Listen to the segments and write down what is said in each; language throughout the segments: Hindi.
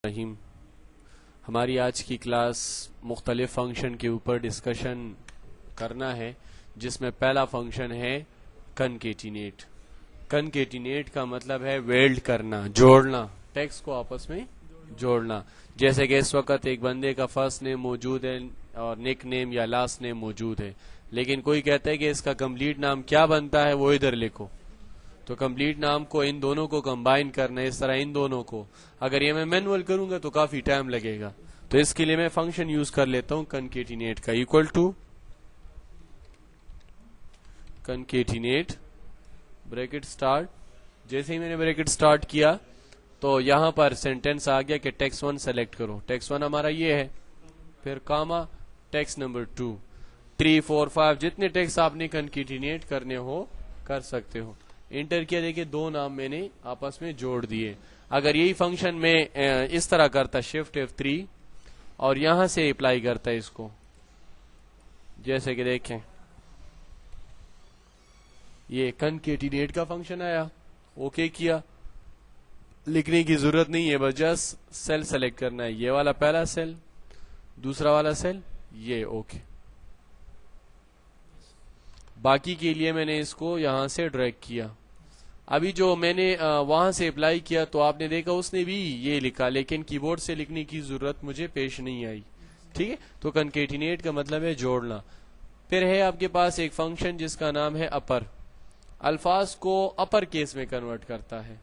रहीम। हमारी आज की क्लास मुख्तलिफ फंक्शन के ऊपर डिस्कशन करना है, जिसमें पहला फंक्शन है कनकेटिनेट। कनकेटिनेट का मतलब है वेल्ड करना, जोड़ना, टेक्स्ट को आपस में जोड़ना। जैसे कि इस वक्त एक बंदे का फर्स्ट नेम मौजूद है और निक नेम या लास्ट नेम मौजूद है, लेकिन कोई कहता है कि इसका कंप्लीट नाम क्या बनता है, वो इधर लिखो। तो कंप्लीट नाम को इन दोनों को कंबाइन करना है, इस तरह इन दोनों को। अगर ये मैं मैनुअल करूंगा तो काफी टाइम लगेगा, तो इसके लिए मैं फंक्शन यूज कर लेता हूं कनकेटिनेट का, इक्वल टू कनकेटिनेट ब्रैकेट स्टार्ट। जैसे ही मैंने ब्रैकेट स्टार्ट किया तो यहां पर सेंटेंस आ गया कि टेक्स्ट 1 सेलेक्ट करो। टेक्स्ट 1 हमारा ये है, फिर कामा टेक्स्ट नंबर 2, 3, 4, 5 जितने टेक्स्ट आपने कनकेटिनेट करने हो कर सकते हो। इंटर किया, देखिए दो नाम मैंने आपस में जोड़ दिए। अगर यही फंक्शन में इस तरह करता शिफ्ट F3 और यहां से अप्लाई करता है इसको, जैसे कि देखें ये कनकेटिनेट का फंक्शन आया, ओके किया, लिखने की जरूरत नहीं है, बस जस्ट सेल सेलेक्ट करना है। ये वाला पहला सेल, दूसरा वाला सेल, ये ओके। बाकी के लिए मैंने इसको यहां से ड्रैग किया। अभी जो मैंने वहां से अप्लाई किया तो आपने देखा उसने भी ये लिखा, लेकिन कीबोर्ड से लिखने की जरूरत मुझे पेश नहीं आई। ठीक है, तो कनकेटिनेट का मतलब है जोड़ना। फिर है आपके पास एक फंक्शन जिसका नाम है अपर। अल्फाज को अपर केस में कन्वर्ट करता है।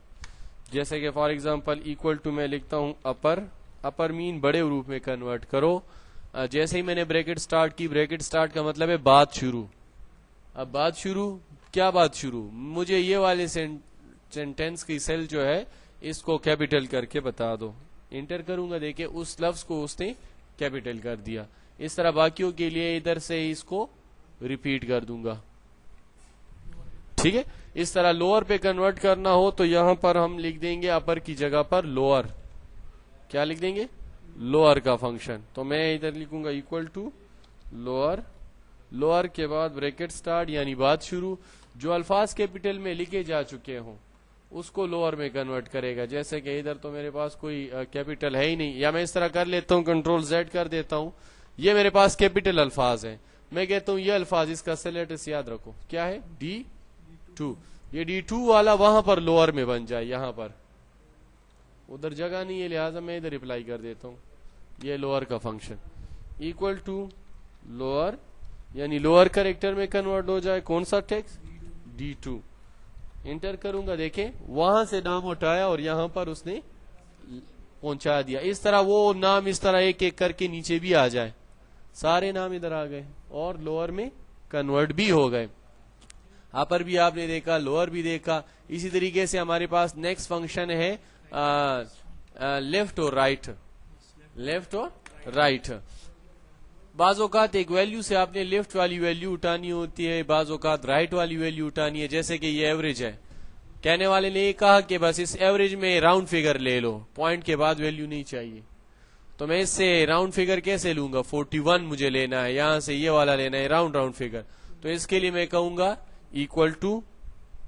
जैसे कि फॉर एग्जांपल इक्वल टू मैं लिखता हूं अपर, अपर मीन बड़े रूप में कन्वर्ट करो। जैसे ही मैंने ब्रैकेट स्टार्ट की, ब्रैकेट स्टार्ट का मतलब है बात शुरू। अब बात शुरू, क्या बात शुरू, मुझे ये वाले सेंटेंस की सेल जो है इसको कैपिटल करके बता दो। इंटर करूंगा, देखिए उस लफ्ज को उसने कैपिटल कर दिया। इस तरह बाकियों के लिए इधर से इसको रिपीट कर दूंगा। ठीक है, इस तरह लोअर पे कन्वर्ट करना हो तो यहां पर हम लिख देंगे अपर की जगह पर लोअर। क्या लिख देंगे? लोअर का फंक्शन। तो मैं इधर लिखूंगा इक्वल टू लोअर, लोअर के बाद ब्रैकेट स्टार्ट यानी बात शुरू। जो अल्फाज कैपिटल में लिखे जा चुके हों उसको लोअर में कन्वर्ट करेगा। जैसे कि इधर तो मेरे पास कोई कैपिटल है ही नहीं, या मैं इस तरह कर लेता हूं, कंट्रोल Z कर देता हूं। ये मेरे पास कैपिटल अल्फाज है, मैं कहता हूं ये अल्फाज, इसका सेल एड्रेस याद रखो क्या है, D2। ये D2 वाला वहां पर लोअर में बन जाए, यहां पर उधर जगह नहीं है, लिहाजा मैं इधर अप्लाई कर देता हूं। ये लोअर का फंक्शन इक्वल टू लोअर यानी लोअर कैरेक्टर में कन्वर्ट हो जाए। कौन सा टेक्स्ट? D2। इंटर करूंगा, देखें वहां से नाम उठाया और यहां पर उसने पहुंचा दिया। इस तरह वो नाम इस तरह एक एक करके नीचे भी आ जाए, सारे नाम इधर आ गए और लोअर में कन्वर्ट भी हो गए। अपर भी आपने देखा, लोअर भी देखा। इसी तरीके से हमारे पास नेक्स्ट फंक्शन है लेफ्ट और राइट। लेफ्ट और राइट, बाज औकात एक वैल्यू से आपने लेफ्ट वाली वैल्यू उठानी होती है, बाज औकात राइट वाली वैल्यू उठानी है। जैसे कि ये एवरेज है, कहने वाले ने ये कहा कि बस इस एवरेज में राउंड फिगर ले लो, पॉइंट के बाद वैल्यू नहीं चाहिए। तो मैं इससे राउंड फिगर कैसे लूंगा? 41 मुझे लेना है, यहां से ये वाला लेना है राउंड राउंड फिगर। तो इसके लिए मैं कहूंगा इक्वल टू,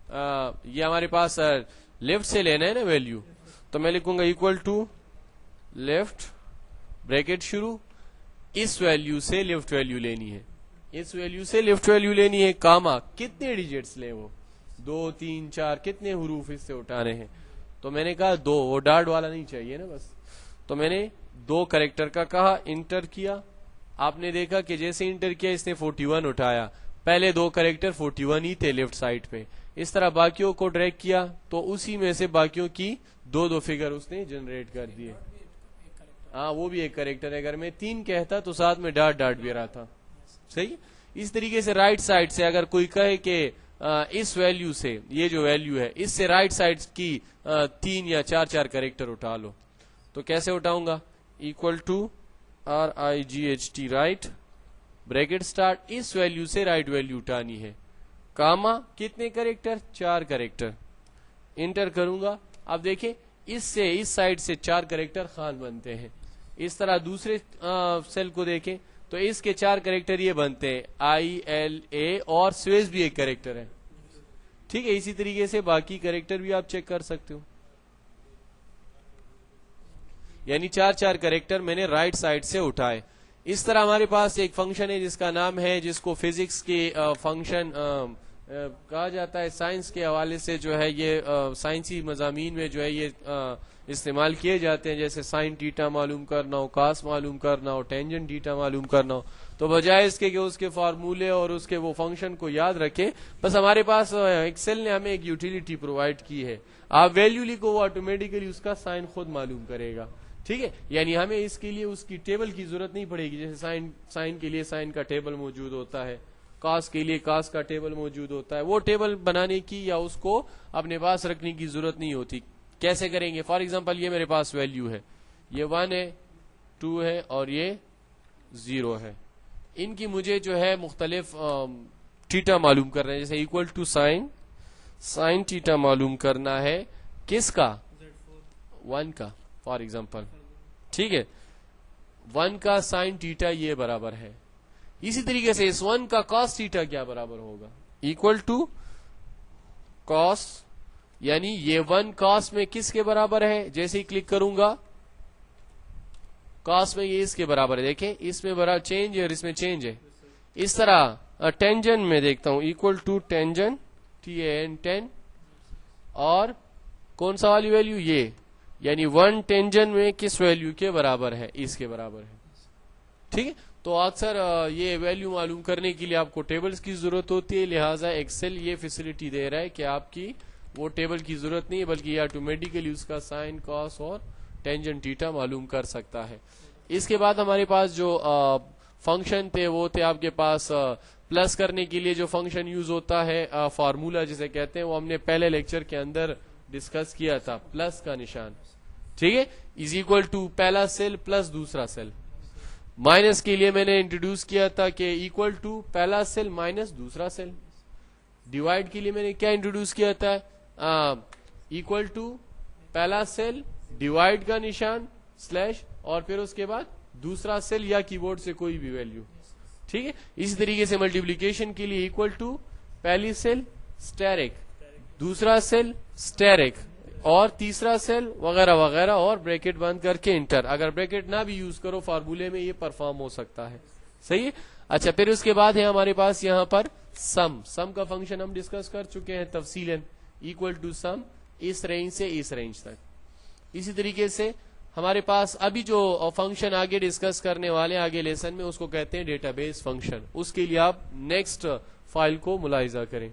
ये हमारे पास लेफ्ट से लेना है ना वैल्यू, तो मैं लिखूंगा इक्वल टू लेफ्ट ब्रैकेट शुरू, इस वैल्यू से लेफ्ट वैल्यू लेनी है, इस वैल्यू से लेफ्ट वैल्यू लेनी है। कामा कितने डिजिट्स ले, वो 2, 3, 4 कितने हुरूफ इससे उठाने हैं? तो मैंने कहा 2, वो डॉट वाला नहीं चाहिए ना बस। तो मैंने 2 कैरेक्टर का कहा, इंटर किया। आपने देखा कि जैसे इंटर किया इसने 41 उठाया, पहले 2 कैरेक्टर 41 ही थे लेफ्ट साइड पे। इस तरह बाकियों को ड्रैग किया तो उसी में से बाकियों की 2-2 फिगर उसने जनरेट कर दिए। हाँ, वो भी एक कैरेक्टर है। अगर मैं 3 कहता तो साथ में डॉट डॉट भी रहा था। सही, इस तरीके से राइट साइड से अगर कोई कहे कि इस वैल्यू से, ये जो वैल्यू है इससे राइट साइड की 3 या 4 कैरेक्टर उठा लो, तो कैसे उठाऊंगा? Equal to RIGHT right bracket start, इस वैल्यू से राइट वैल्यू उठानी है। कामा कितने कैरेक्टर? 4 कैरेक्टर। इंटर करूंगा, अब देखें इससे इस साइड से 4 कैरेक्टर खान बनते हैं। इस तरह दूसरे सेल को देखें तो इसके 4 कैरेक्टर ये बनते हैं, ILA, और स्पेस भी एक कैरेक्टर है। ठीक है, इसी तरीके से बाकी कैरेक्टर भी आप चेक कर सकते हो। यानी 4 कैरेक्टर मैंने राइट साइड से उठाए। इस तरह हमारे पास एक फंक्शन है जिसका नाम है, जिसको फिजिक्स के फंक्शन कहा जाता है। साइंस के हवाले से जो है ये साइंसी मजामीन में जो है ये इस्तेमाल किए जाते हैं, जैसे साइन थीटा मालूम करना हो, कास मालूम करना हो, टेंजेंट थीटा मालूम करना हो। तो बजाय इसके कि उसके फार्मूले और उसके वो फंक्शन को याद रखें, बस हमारे पास एक्सेल ने हमें एक यूटिलिटी प्रोवाइड की है। आप वैल्यू लिखो, वो ऑटोमेटिकली उसका साइन खुद मालूम करेगा। ठीक है, यानी हमें इसके लिए उसकी टेबल की जरूरत नहीं पड़ेगी। जैसे साइन के लिए साइन का टेबल मौजूद होता है, कास के लिए कास का टेबल मौजूद होता है, वो टेबल बनाने की या उसको अपने पास रखने की जरूरत नहीं होती। कैसे करेंगे? फॉर एग्जांपल ये मेरे पास वैल्यू है, ये 1 है, 2 है और ये 0 है। इनकी मुझे जो है मुख्तलिफ थीटा मालूम करना है, जैसे इक्वल टू साइन थीटा मालूम करना है। किसका? 1 का फॉर एग्जांपल। ठीक है, 1 का साइन थीटा ये बराबर है। इसी तरीके से इस 1 का कॉस थीटा क्या बराबर होगा? इक्वल टू कॉस, यानी ये 1 कॉस में किसके बराबर है? जैसे ही क्लिक करूंगा कॉस में ये इसके बराबर है। देखें, इसमें बड़ा चेंज है और इसमें चेंज है। इस तरह टेंजेंट में देखता हूं, इक्वल टू टेंजेंट, TAN और कौन सा वाली वैल्यू? ये, यानी 1 टेंजेंट में किस वैल्यू के बराबर है? इसके बराबर है। ठीक है, तो अक्सर ये वैल्यू मालूम करने के लिए आपको टेबल्स की जरूरत होती है, लिहाजा एक्सेल ये फैसिलिटी दे रहा है कि आपकी वो टेबल की जरूरत नहीं है, बल्कि ये ऑटोमेटिकली उसका साइन, कॉस और टेंजेंट थीटा मालूम कर सकता है। इसके बाद हमारे पास जो फंक्शन थे वो थे आपके पास प्लस करने के लिए जो फंक्शन यूज होता है, फार्मूला जिसे कहते हैं, वो हमने पहले लेक्चर के अंदर डिस्कस किया था। प्लस का निशान, ठीक है, इज इक्वल टू पहला सेल प्लस दूसरा सेल। माइनस के लिए मैंने इंट्रोड्यूस किया था कि इक्वल टू पहला सेल माइनस दूसरा सेल। डिवाइड के लिए मैंने क्या इंट्रोड्यूस किया था? इक्वल टू पहला सेल, डिवाइड का निशान, स्लैश और फिर उसके बाद दूसरा सेल या कीबोर्ड से कोई भी वैल्यू। ठीक है, इसी तरीके से मल्टीप्लीकेशन के लिए इक्वल टू पहली सेल स्टेरिक, दूसरा सेल स्टेरिक और तीसरा सेल वगैरह वगैरह और ब्रैकेट बंद करके इंटर। अगर ब्रैकेट ना भी यूज करो फार्मूले में, ये परफॉर्म हो सकता है। सही है। अच्छा, फिर उसके बाद है हमारे पास यहाँ पर सम का फंक्शन हम डिस्कस कर चुके हैं तफसीलन। इक्वल टू सम इस रेंज से इस रेंज तक। इसी तरीके से हमारे पास अभी जो फंक्शन आगे डिस्कस करने वाले आगे लेसन में, उसको कहते हैं डेटाबेस फंक्शन। उसके लिए आप नेक्स्ट फाइल को मुलाहिजा करें।